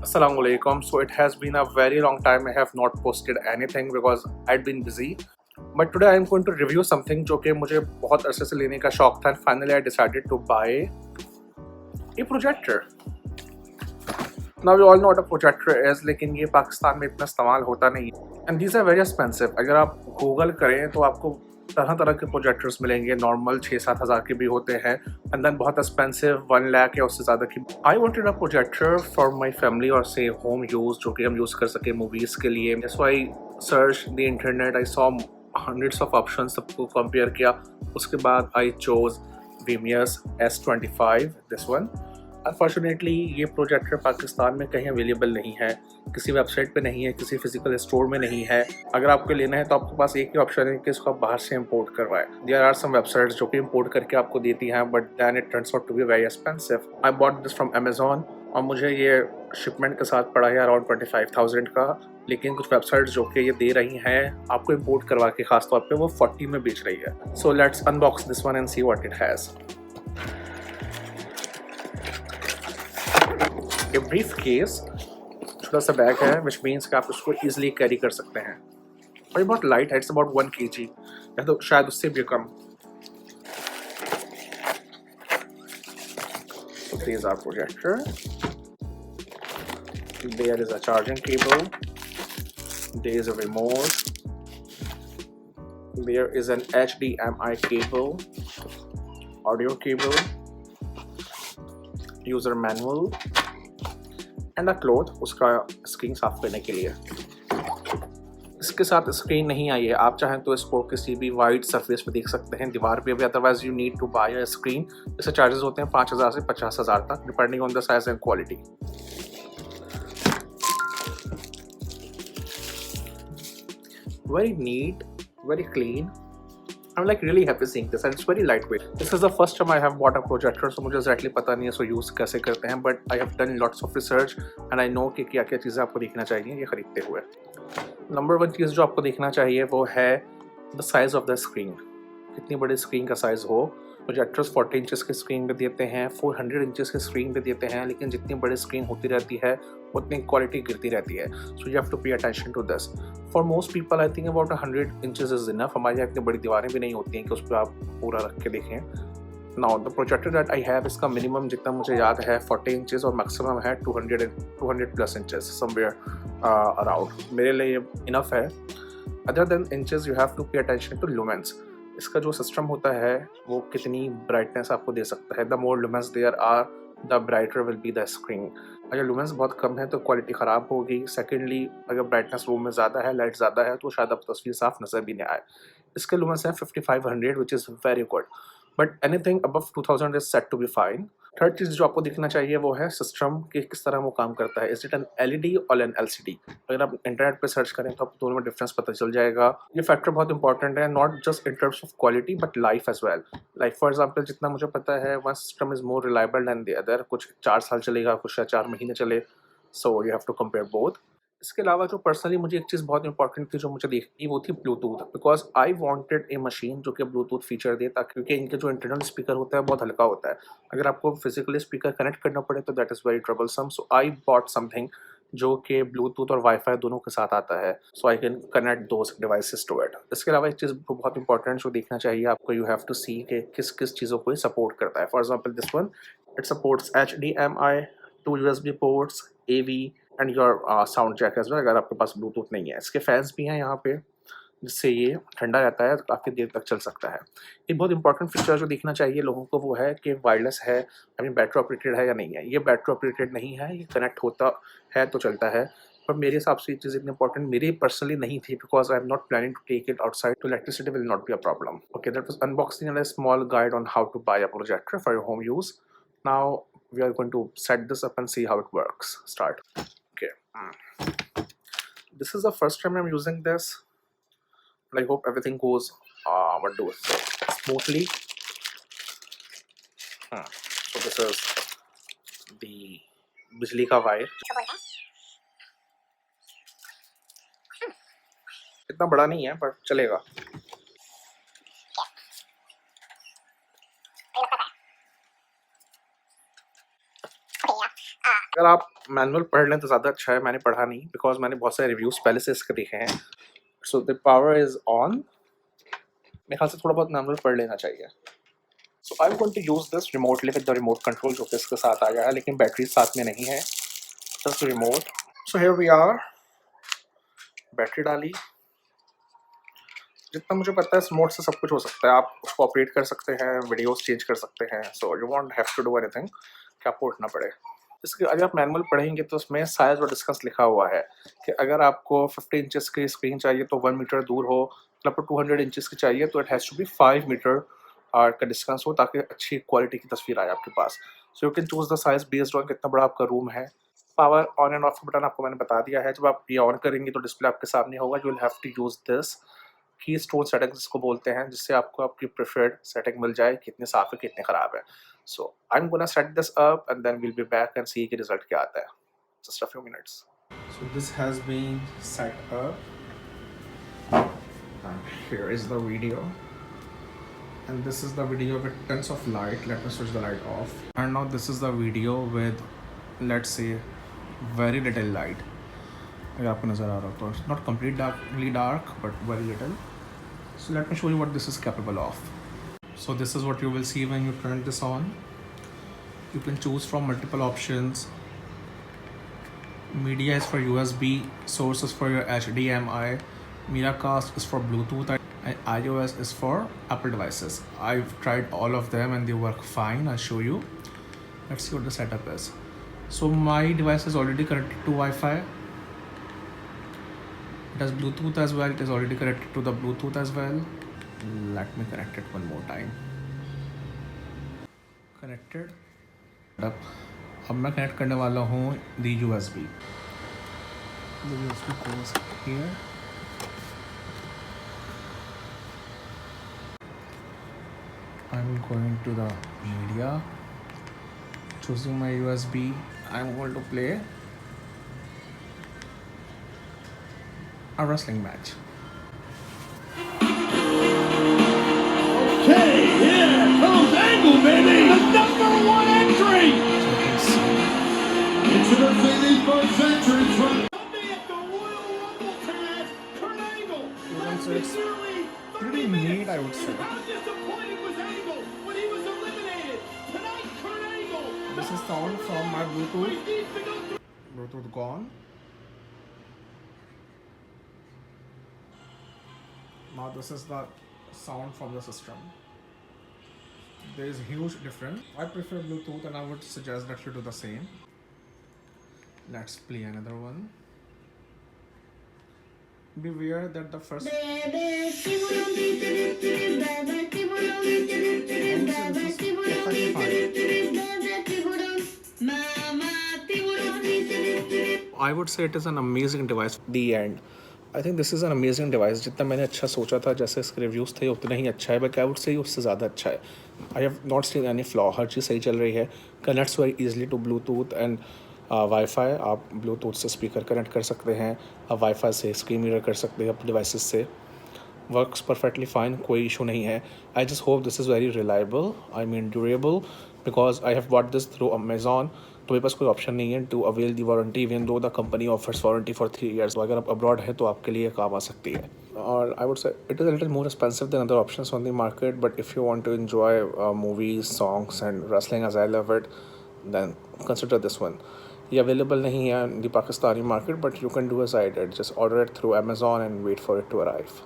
Assalamualaikum. So it has been a very long time I have not posted anything because I'd been busy. But today I am going to review something जो कि मुझे बहुत अरसे से लेने का शौक था. Finally I decided to buy a projector. Now we all know what a projector is, लेकिन ये पाकिस्तान में इतना इस्तेमाल होता नहीं. And these are very expensive. अगर आप गूगल करें तो आपको तरह तरह के प्रोजेक्टर्स मिलेंगे. नॉर्मल 6-7 हज़ार के भी होते हैं एंड देन बहुत एक्सपेंसिव 1 लाख या उससे ज़्यादा की. I wanted a projector for my family और से होम यूज़ जो कि हम यूज़ कर सके मूवीज़ के लिए. So I search the internet, I saw hundreds of option, सबको कंपेयर किया. उसके बाद I chose Wimius S25, this one. Unfortunately ये प्रोजेक्टर पाकिस्तान में कहीं अवेलेबल नहीं है, किसी वेबसाइट पे नहीं है, किसी फिजिकल स्टोर में नहीं है. अगर आपको लेना है तो आपके पास एक ही ऑप्शन है कि इसको आप बाहर से इंपोर्ट करवाएं. देयर आर सम वेबसाइट्स जो कि इंपोर्ट करके आपको देती हैं, but then it turns out to be very expensive. I bought this from Amazon और मुझे ये शिपमेंट के साथ पड़ा है अराउंड 25,000 का. लेकिन कुछ वेबसाइट्स जो कि ये दे रही हैं आपको इंपोर्ट करवा के, खासतौर पर वो 40 में बेच रही है. So let's unbox this one and see what it has. ये ब्रीफ केस छोटा सा बैग है, विच मीन्स कि आप उसको ईजिली कैरी कर सकते हैं. और ये बहुत लाइट है, इट्स अबाउट 1 kg या तो शायद उससे भी कम. There is our projector. There is a charging cable. There is a remote. There is an HDMI cable, audio cable, user manual and a cloth उसका स्क्रीन साफ करने के लिए. इसके साथ स्क्रीन नहीं आई है. आप चाहें तो इसको किसी भी वाइट सरफेस पे देख सकते हैं, दीवार पे भी. Otherwise you need to buy a screen. इससे चार्जेस होते हैं 5,000 से 50,000 तक, depending on the size and quality. Very neat, very clean. I'm like really happy seeing this and it's very lightweight. This is the first time I have bought a projector, so मुझे exactly पता नहीं है इसको use कैसे करते हैं, but I have done lots of research and I know कि क्या क्या चीज़ें आपको देखना चाहिए ये ख़रीदते हुए. नंबर 1 चीज़ जो आपको देखना चाहिए वो है the size of the screen. कितनी बड़ी स्क्रीन का साइज़ हो. प्रोजेक्टर्स 40 इंचज़ की स्क्रीन पे देते हैं, 400 इंचज़ की स्क्रीन पे देते हैं, लेकिन जितनी बड़ी स्क्रीन होती रहती है उतनी क्वालिटी गिरती रहती है. So you have to pay attention to this. For most people I think about 100 inches is enough. हमारे यहाँ इतनी बड़ी दीवारें भी नहीं होती हैं कि उस पर आप पूरा रख के देखें. Now the projector that I have, इसका मिनिमम जितना मुझे याद है 40 इंचज़ और मैक्सिमम है 200 प्लस इंचज़ समवेयर अराउंड. मेरे लिए इनफ है. Other than inches you have to pay attention to lumens. इसका जो सिस्टम होता है वो कितनी ब्राइटनेस आपको दे सकता है. The more lumens there are the brighter will be the screen. अगर लुमेंस बहुत कम है तो क्वालिटी ख़राब होगी. सेकेंडली अगर ब्राइटनेस रूम में ज़्यादा है, लाइट ज़्यादा है, तो शायद आपको तस्वीर साफ नज़र भी नहीं आए. इसके लुमेंस हैं 5500 which is very good, but anything above 2000 is set to be fine. Third चीज़ जो आपको दिखना चाहिए वो है सिस्टम कि किस तरह वो काम करता है. इज इट एन LED और एन LCD. अगर आप इंटरनेट पे सर्च करें तो आपको दोनों में डिफरेंस पता चल जाएगा. ये फैक्टर बहुत इंपॉर्टेंट है, not just in terms of quality but life as well. Like for example जितना मुझे पता है one system is more reliable than the other. कुछ 4 साल चलेगा, कुछ 4 महीने चले. So you have to compare both. इसके अलावा जो पर्सनली मुझे एक चीज़ बहुत इंपॉर्टेंट थी जो मुझे देखी वो थी Bluetooth. Because I wanted A machine जो कि ब्लूटूथ फीचर दे, ताकि क्योंकि इनके जो इंटरनल स्पीकर होता है बहुत हल्का होता है. अगर आपको फिजिकली स्पीकर कनेक्ट करना पड़े तो that is very troublesome. So I bought something जो कि ब्लूटूथ और वाईफाई दोनों के साथ आता है, so I can connect those devices to it. इसके अलावा एक चीज़ बहुत इंपॉर्टेंट जो देखना चाहिए आपको, यू हैव टू सी कि किस किस चीज़ों को सपोर्ट करता है. For example this one, it supports HDMI, 2 USB ports, AV and your sound jack as well अगर आपके पास ब्लूटूथ नहीं है. इसके फैंस भी हैं यहाँ पे जिससे ये ठंडा रहता है, काफ़ी देर तक चल सकता है. एक बहुत इंपॉर्टेंट फीचर जो देखना चाहिए लोगों को वो है कि वायरलेस है, आई मीन बैटरी ऑपरेटेड है या नहीं है. ये बैटरी ऑपरेटेड नहीं है, ये कनेक्ट होता है तो चलता है. पर मेरे हिसाब से ये चीज़ इतनी इंपॉर्टेंट मेरी पर्सनली नहीं थी, because I am not planning to take it outside, तो electricity will not be a problem. Okay, that was unboxing and a small guide on how to buy a projector for your home use. Now we are going to set this up and see how it works. Start. Okay. This is the first time I'm using this, and I hope everything goes smoothly. So this is the बिजली का wire. इतना बड़ा नहीं है पर चलेगा. अगर आप मैनुअल पढ़ लें तो ज़्यादा अच्छा है, मैंने पढ़ा नहीं बिकॉज़ मैंने बहुत सारे रिव्यूज़ पहले से इसके देखे हैं। So the power is on. मेरे ख्याल से थोड़ा बहुत मैनुअल पढ़ लेना चाहिए। So I am going to use this remotely with the remote control जो कि इसके साथ आया है, लेकिन बैटरी साथ में नहीं है, just remote. So here we are, battery डाली। जितना मुझे पता है इस मोड से सब कुछ हो सकता है, आप उसको ऑपरेट कर सकते हैं, वीडियोस चेंज कर सकते हैं, so you won't have to do anything कि आपको उठना पड़े। इसके अगर आप मैनुअल पढ़ेंगे तो उसमें साइज और डिस्टेंस लिखा हुआ है कि अगर आपको 50 इंचेस की स्क्रीन चाहिए तो 1 मीटर दूर हो, मतलब आपको 200 इंचेस की चाहिए तो it has to be 5 meter का डिस्टेंस हो ताकि अच्छी क्वालिटी की तस्वीर आए आपके पास। So you can choose the size based on कितना बड़ा आपका रूम है। पावर ऑन एंड ऑफ का बटन आपको मैंने बता दिया है, जब आप ये ऑन करेंगे तो डिस्प्ले आपके सामने होगा। You will have to use this keystone settings जिसको बोलते हैं, जिससे आपको आपकी प्रेफर्ड सेटिंग मिल जाए, कितने साफ है कितने ख़राब है। So I am gonna set this up and then we'll be back and see कि रिजल्ट क्या आता है। Just a few minutes. So this has been set up and here is the video, and this is the video with tons of light. Let me switch the light off, and now this is the video with, let's say, very little light. अगर आपको नज़र आ रहा हो तो not completely dark but very little. So let me show you what this is capable of. So this is what you will see when you turn this on. You can choose from multiple options. Media is for USB, sources for your HDMI, Miracast is for Bluetooth, and iOS is for Apple devices. I've tried all of them and they work fine. I'll show you. Let's see what the setup is. So my device is already connected to Wi-Fi. It has Bluetooth as well. It is already connected to the Bluetooth as well. Let me connect it one more time. Connected. अब मैं connect करने वाला हूँ दी USB. The USB goes here. I'm going to the media, choosing my USB. I'm going to play a wrestling match. Okay, here comes Angle, baby! The #1 entry! Introducing the first entrance from Sunday at the Royal Rumble tag, Kurt Angle! Pretty neat, I would say. How disappointed was Angle when he was eliminated? Tonight, Kurt Angle! This is sound from my Bluetooth. Bluetooth gone. Now this is the sound from the system. There is huge difference. I prefer Bluetooth and I would suggest that you do the same. Let's play another one. Beware that the first I would say it is an amazing device. The end. I think this is an amazing device. जितना मैंने अच्छा सोचा था, जैसे इसके reviews थे उतना ही अच्छा है, बट आई वुड से उससे ज़्यादा अच्छा है. I have not seen any flaw. हर चीज़ सही चल रही है. Connects very easily to Bluetooth and WiFi. आप ब्लूटूथ से स्पीकर कनेक्ट कर सकते हैं, आप वाईफाई से स्क्रीन मिरर कर सकते हैं अपने डिवाइसेस से. वर्क्स परफेक्टली फाइन, कोई इशू नहीं है. I just hope this is very reliable, I mean durable, because I have bought this through Amazon. तो मेरे पास कोई ऑप्शन नहीं है to avail the warranty even though the company offers warranty for 3 years. तो अगर आप अब्रॉड है तो आपके लिए काम आ सकती है. और I would say it is a little more expensive than other options on the market, but if you want to enjoy movies, songs and wrestling as I love it, then consider this one. ये available नहीं है in the Pakistani market, but you can do as I did, just order it through Amazon and wait for it to arrive.